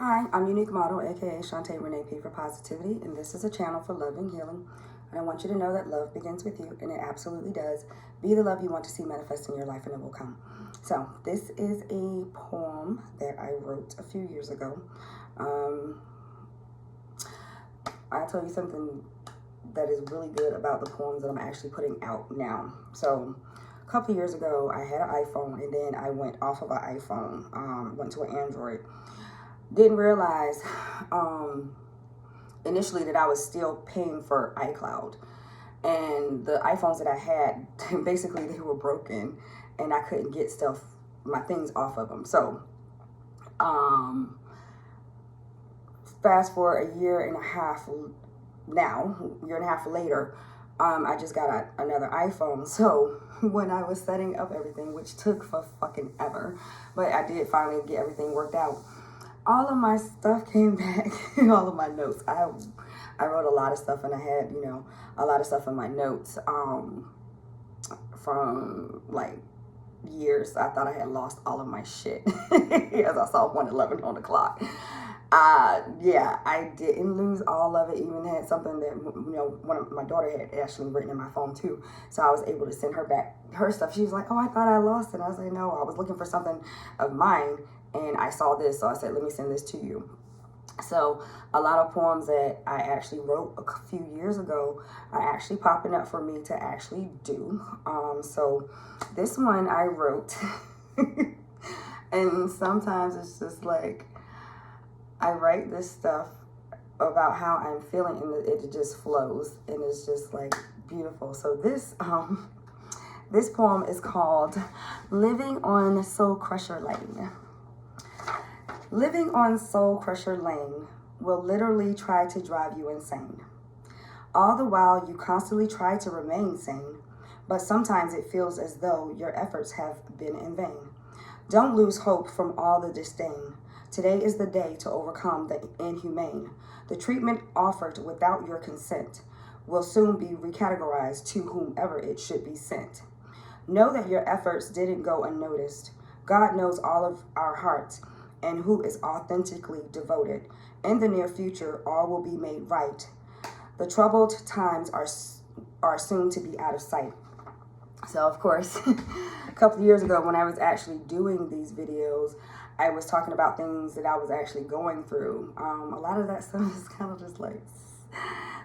Hi, I'm Unique Model, aka Shantae Renee P for Positivity, and this is a channel for love and healing. And I want you to know that love begins with you, and it absolutely does. Be the love you want to see manifest in your life, and it will come. So, this is a poem that I wrote a few years ago. I'll tell you something that is really good about the poems that I'm actually putting out now. So, a couple of years ago, I had an iPhone, and then I went off of an iPhone, went to an Android. Didn't realize initially that I was still paying for iCloud, and the iPhones that I had, basically they were broken, and I couldn't get my things off of them. So fast forward a year and a half later, I just got another iPhone. So when I was setting up everything, which took for fucking ever, but I did finally get everything worked out, all of my stuff came back. All of my notes. I wrote a lot of stuff, and I had, a lot of stuff in my notes from like years. I thought I had lost all of my shit as I saw 1:11 on the clock. Yeah, I didn't lose all of it. Even had something that, one of my daughter had actually written in my phone too. So I was able to send her back her stuff. She was like, "Oh, I thought I lost it." I was like, "No, I was looking for something of mine, and I saw this, so I said, let me send this to you." So a lot of poems that I actually wrote a few years ago are actually popping up for me to actually do. So this one I wrote, and sometimes it's just like, I write this stuff about how I'm feeling, and it just flows, and it's just like beautiful. So this poem is called Living on Soul Crusher Lane. Living on Soul Crusher Lane will literally try to drive you insane. All the while you constantly try to remain sane, but sometimes it feels as though your efforts have been in vain. Don't lose hope from all the disdain. Today is the day to overcome the inhumane. The treatment offered without your consent will soon be recategorized to whomever it should be sent. Know that your efforts didn't go unnoticed. God knows all of our hearts and who is authentically devoted. In the near future, all will be made right. The troubled times are soon to be out of sight. So, of course, a couple of years ago when I was actually doing these videos, I was talking about things that I was actually going through. A lot of that stuff is kind of just like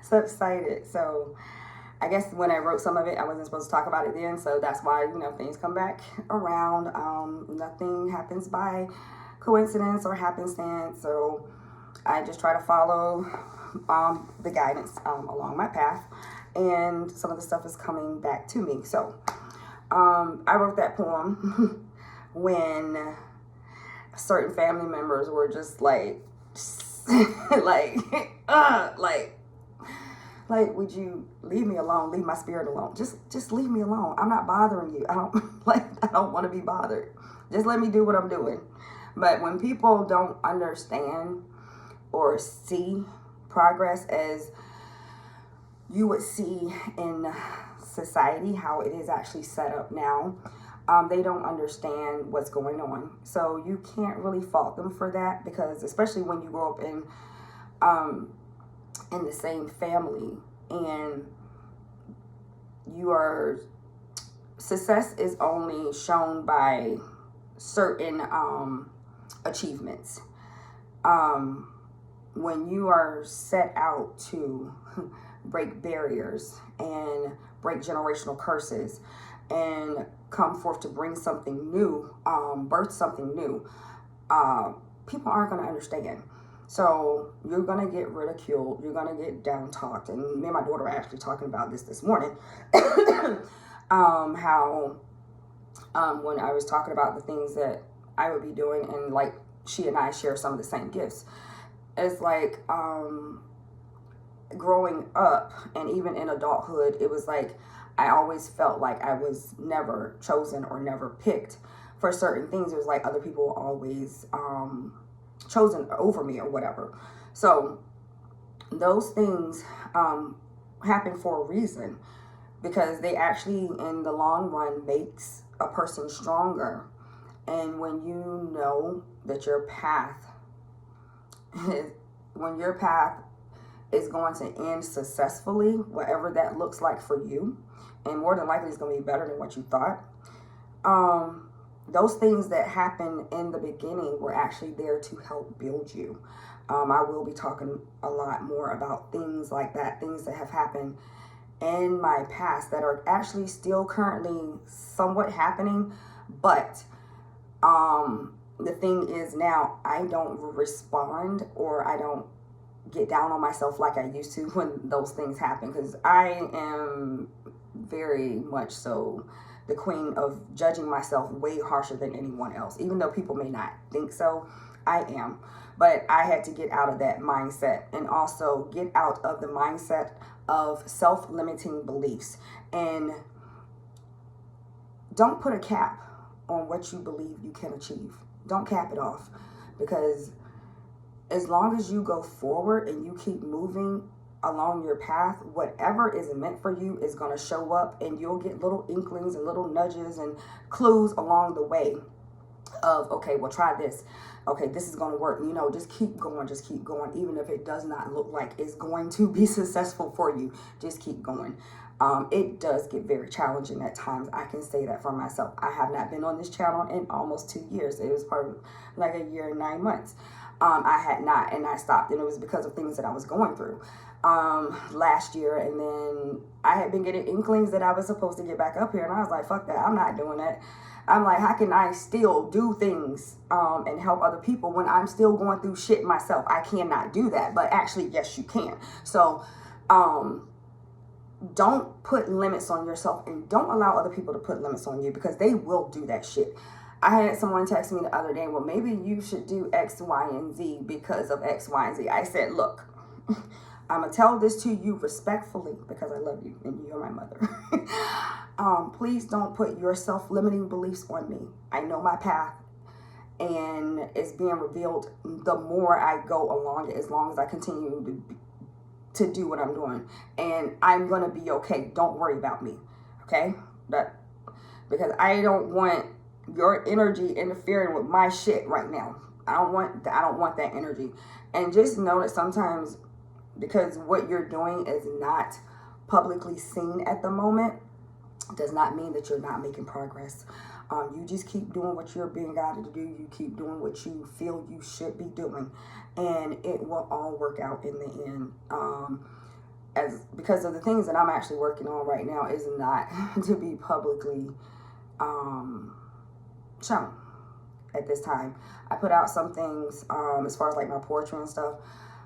subsided. So I guess when I wrote some of it, I wasn't supposed to talk about it then. So that's why, things come back around. Nothing happens by coincidence or happenstance. So I just try to follow the guidance along my path, and some of the stuff is coming back to me. So I wrote that poem when certain family members were just like like, would you leave me alone? Leave my spirit alone. Just leave me alone. I'm not bothering you. I don't want to be bothered. Just let me do what I'm doing. But when people don't understand or see progress as you would see in society, how it is actually set up now, they don't understand what's going on. So you can't really fault them for that, because especially when you grow up in the same family, and success is only shown by certain achievements. When you are set out to break barriers and break generational curses and come forth to bring something new, birth something new, people aren't going to understand. So you're going to get ridiculed. You're going to get down talked. And me and my daughter were actually talking about this morning. How when I was talking about the things that I would be doing, and like she and I share some of the same gifts. It's like growing up and even in adulthood, it was like I always felt like I was never chosen or never picked for certain things. It was like other people were always chosen over me or whatever. So those things happen for a reason, because they actually in the long run makes a person stronger. And when you know that your path when your path is going to end successfully, whatever that looks like for you, and more than likely it's going to be better than what you thought. Those things that happen in the beginning were actually there to help build you. I will be talking a lot more about things like that, things that have happened in my past that are actually still currently somewhat happening. But the thing is, now I don't respond, or I don't get down on myself like I used to when those things happen, because I am very much so the queen of judging myself way harsher than anyone else. Even though people may not think so, I am. But I had to get out of that mindset, and also get out of the mindset of self-limiting beliefs. And don't put a cap on what you believe you can achieve. Don't cap it off, because as long as you go forward and you keep moving along your path, whatever is meant for you is going to show up, and you'll get little inklings and little nudges and clues along the way of, okay, well, try this. Okay, this is going to work. You know, just keep going, even if it does not look like it's going to be successful for you. Just keep going. It does get very challenging at times. I can say that for myself. I have not been on this channel in almost 2 years. It was probably like a year and 9 months. I had not, and I stopped, and it was because of things that I was going through last year. And then I had been getting inklings that I was supposed to get back up here, and I was like, fuck that, I'm not doing that. I'm like, how can I still do things and help other people when I'm still going through shit myself? I cannot do that. But actually, yes, you can. So don't put limits on yourself, and don't allow other people to put limits on you, because they will do that shit. I had someone text me the other day, well, maybe you should do X, Y, and Z because of X, Y, and Z. I said, look, I'm going to tell this to you respectfully, because I love you and you're my mother. Please don't put your self-limiting beliefs on me. I know my path, and it's being revealed the more I go along it, as long as I continue to do what I'm doing. And I'm going to be okay. Don't worry about me. Okay? Because I don't want your energy interfering with my shit right now. I don't want that energy. And just know that sometimes, because what you're doing is not publicly seen at the moment, does not mean that you're not making progress. You just keep doing what you're being guided to do. You keep doing what you feel you should be doing, and it will all work out in the end. Because of the things that I'm actually working on right now is not to be publicly shown at this time. I put out some things as far as like my poetry and stuff,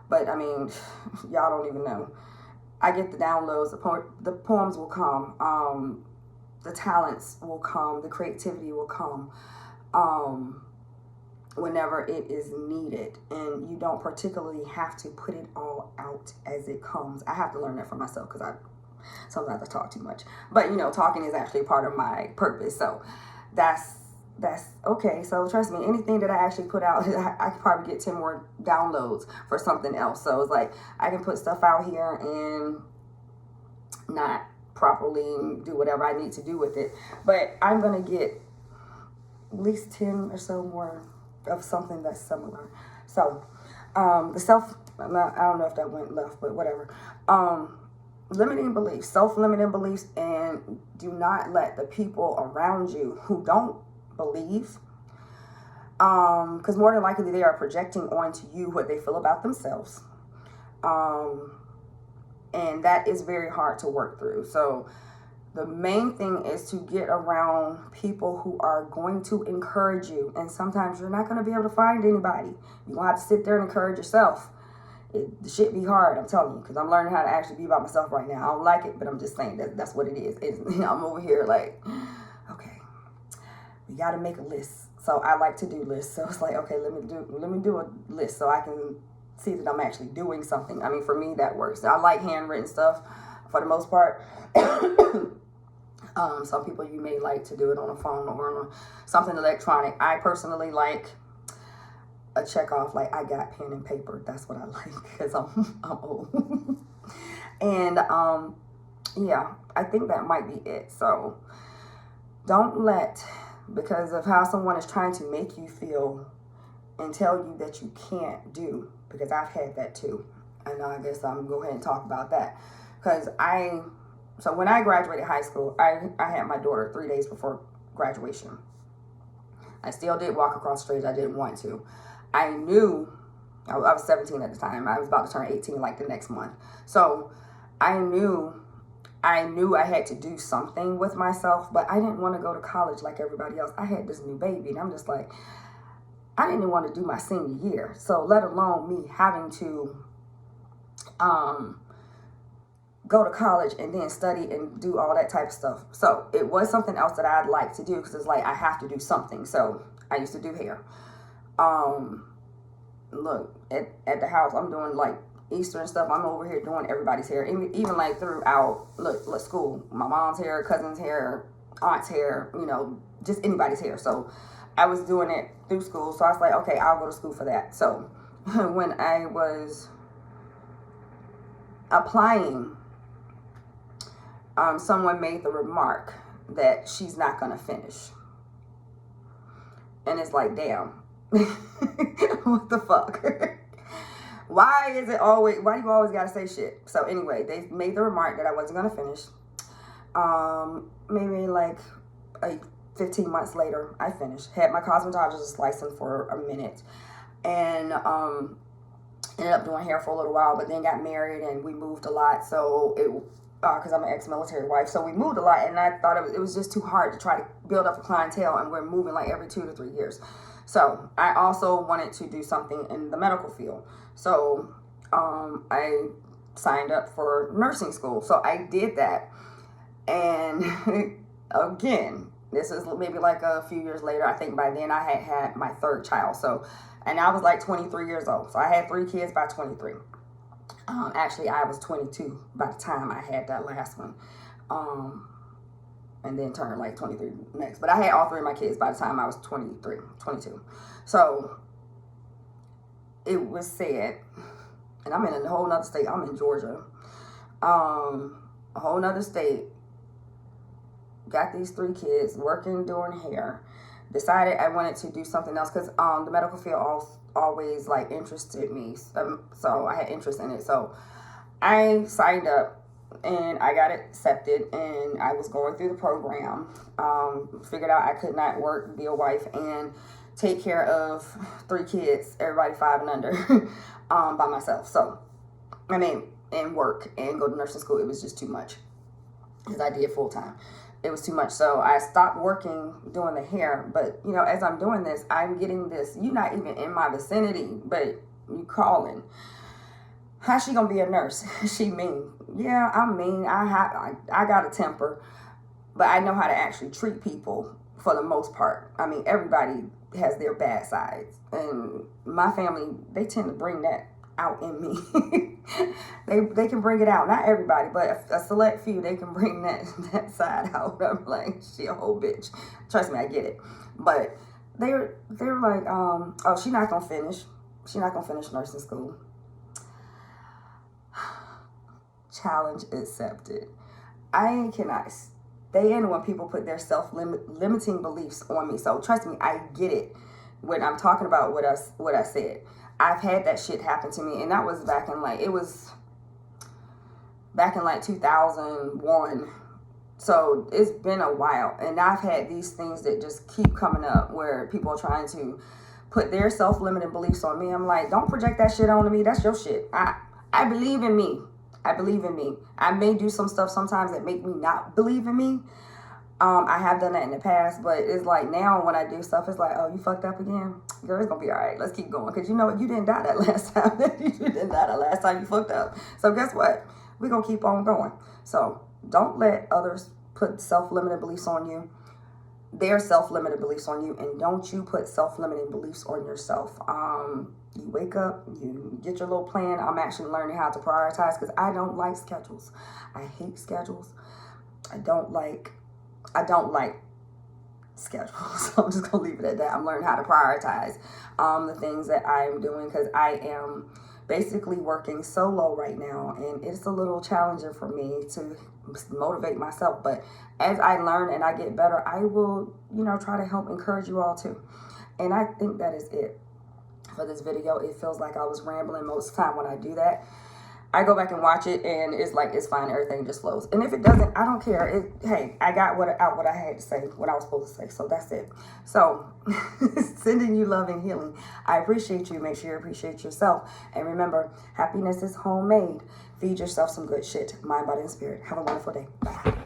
but I mean, y'all don't even know. I get the downloads, the poems will come, the talents will come, the creativity will come whenever it is needed. And you don't particularly have to put it all out as it comes. I have to learn that for myself, because sometimes I talk too much. But, you know, talking is actually part of my purpose. So that's okay. So trust me, anything that I actually put out, I could probably get 10 more downloads for something else. So it's like, I can put stuff out here and not properly do whatever I need to do with it. But I'm going to get at least 10 or so more of something that's similar. So I don't know if that went left, but whatever. Limiting beliefs, self-limiting beliefs, and do not let the people around you who don't believe, because more than likely they are projecting onto you what they feel about themselves, and that is very hard to work through. So the main thing is to get around people who are going to encourage you, and sometimes you're not going to be able to find anybody. You're going to have to sit there and encourage yourself. The shit be hard, I'm telling you, because I'm learning how to actually be by myself right now. I don't like it, but I'm just saying that's what it is. I'm over here like, okay, we got to make a list. So I like to do lists. So it's like, okay, let me do a list so I can see that I'm actually doing something. I mean, for me, that works. I like handwritten stuff for the most part. Some people, you may like to do it on a phone or on something electronic. I personally like a check off, like I got pen and paper. That's what I like, because I'm old. And yeah, I think that might be it. So don't let, because of how someone is trying to make you feel and tell you that you can't do, because I've had that too. And I guess I'm going to go ahead and talk about that. Because so when I graduated high school, I had my daughter 3 days before graduation. I still did walk across the stage. I didn't want to. I knew, I was 17 at the time. I was about to turn 18 like the next month. So I knew I had to do something with myself, but I didn't want to go to college like everybody else. I had this new baby, and I'm just like, I didn't want to do my senior year. So let alone me having to go to college and then study and do all that type of stuff. So it was something else that I'd like to do, because it's like I have to do something. So I used to do hair. Look, at the house, I'm doing like Easter and stuff. I'm over here doing everybody's hair, even like throughout look school, my mom's hair, cousin's hair, aunt's hair, you know, just anybody's hair. So I was doing it through school. So I was like, okay, I'll go to school for that. So when I was applying, someone made the remark that she's not gonna finish, and it's like, damn. What the fuck? Why do you always gotta say shit? So anyway, they made the remark that I wasn't gonna finish. Maybe like 15 months later, I finished. Had my cosmetologist license for a minute, and ended up doing hair for a little while, but then got married and we moved a lot. So because I'm an ex-military wife, so we moved a lot, and I thought it was just too hard to try to build up a clientele, and we're moving like every 2 to 3 years. So I also wanted to do something in the medical field. So I signed up for nursing school. So I did that. And again, this is maybe like a few years later. I think by then I had my third child. So, and I was like 23 years old. So I had 3 kids by 23. Actually, I was 22 by the time I had that last one. And then turned like 23 next. But I had all 3 of my kids by the time I was 22. So it was said, and I'm in a whole nother state. I'm in Georgia. A whole nother state. Got these 3 kids, working, doing hair. Decided I wanted to do something else, because the medical field always like interested me. So I had interest in it. So I signed up. And I got accepted, and I was going through the program. Figured out I could not work, be a wife, and take care of 3 kids, everybody 5 and under, by myself. So, I mean, and work and go to nursing school, it was just too much, because I did full time. It was too much. So I stopped working doing the hair. But, you know, as I'm doing this, I'm getting this, you're not even in my vicinity, but you calling. How's she gonna be a nurse? She mean. Yeah, I'm mean. I got a temper, but I know how to actually treat people for the most part. I mean, everybody has their bad sides, and my family, they tend to bring that out in me. they can bring it out. Not everybody, but a select few, they can bring that side out. I'm like, she a whole bitch. Trust me, I get it. But they're like, oh, she's not gonna finish. She's not gonna finish nursing school. Challenge accepted. I cannot stand when people put their self-limiting beliefs on me. So trust me, I get it when I'm talking about what I said. I've had that shit happen to me, and that was back in like 2001. So it's been a while, and I've had these things that just keep coming up where people are trying to put their self-limiting beliefs on me. I'm like, don't project that shit onto me. That's your shit. I believe in me. I believe in me. I may do some stuff sometimes that make me not believe in me. I have done that in the past, but it's like now when I do stuff, it's like, oh, you fucked up again? Girl, it's gonna be all right. Let's keep going. Because you know what? You didn't die that last time. You didn't die the last time you fucked up. So guess what? We're gonna keep on going. So don't let others put self-limiting beliefs on you. Their self-limiting beliefs on you, and don't you put self-limiting beliefs on yourself. You wake up, you get your little plan. I'm actually learning how to prioritize, because I don't like schedules. I hate schedules. I don't like schedules. So I'm just gonna leave it at that. I'm learning how to prioritize the things that I'm doing, because I am basically working solo right now, and it's a little challenging for me to motivate myself. But as I learn and I get better, I will, try to help encourage you all too. And I think that is it. for this video. It feels like I was rambling most of the time when I do that. I go back and watch it, and it's like, it's fine. Everything just flows. And if it doesn't, I don't care. Hey, I got what I had to say, what I was supposed to say. So that's it. So sending you love and healing. I appreciate you. Make sure you appreciate yourself. And remember, happiness is homemade. Feed yourself some good shit. Mind, body, and spirit. Have a wonderful day. Bye.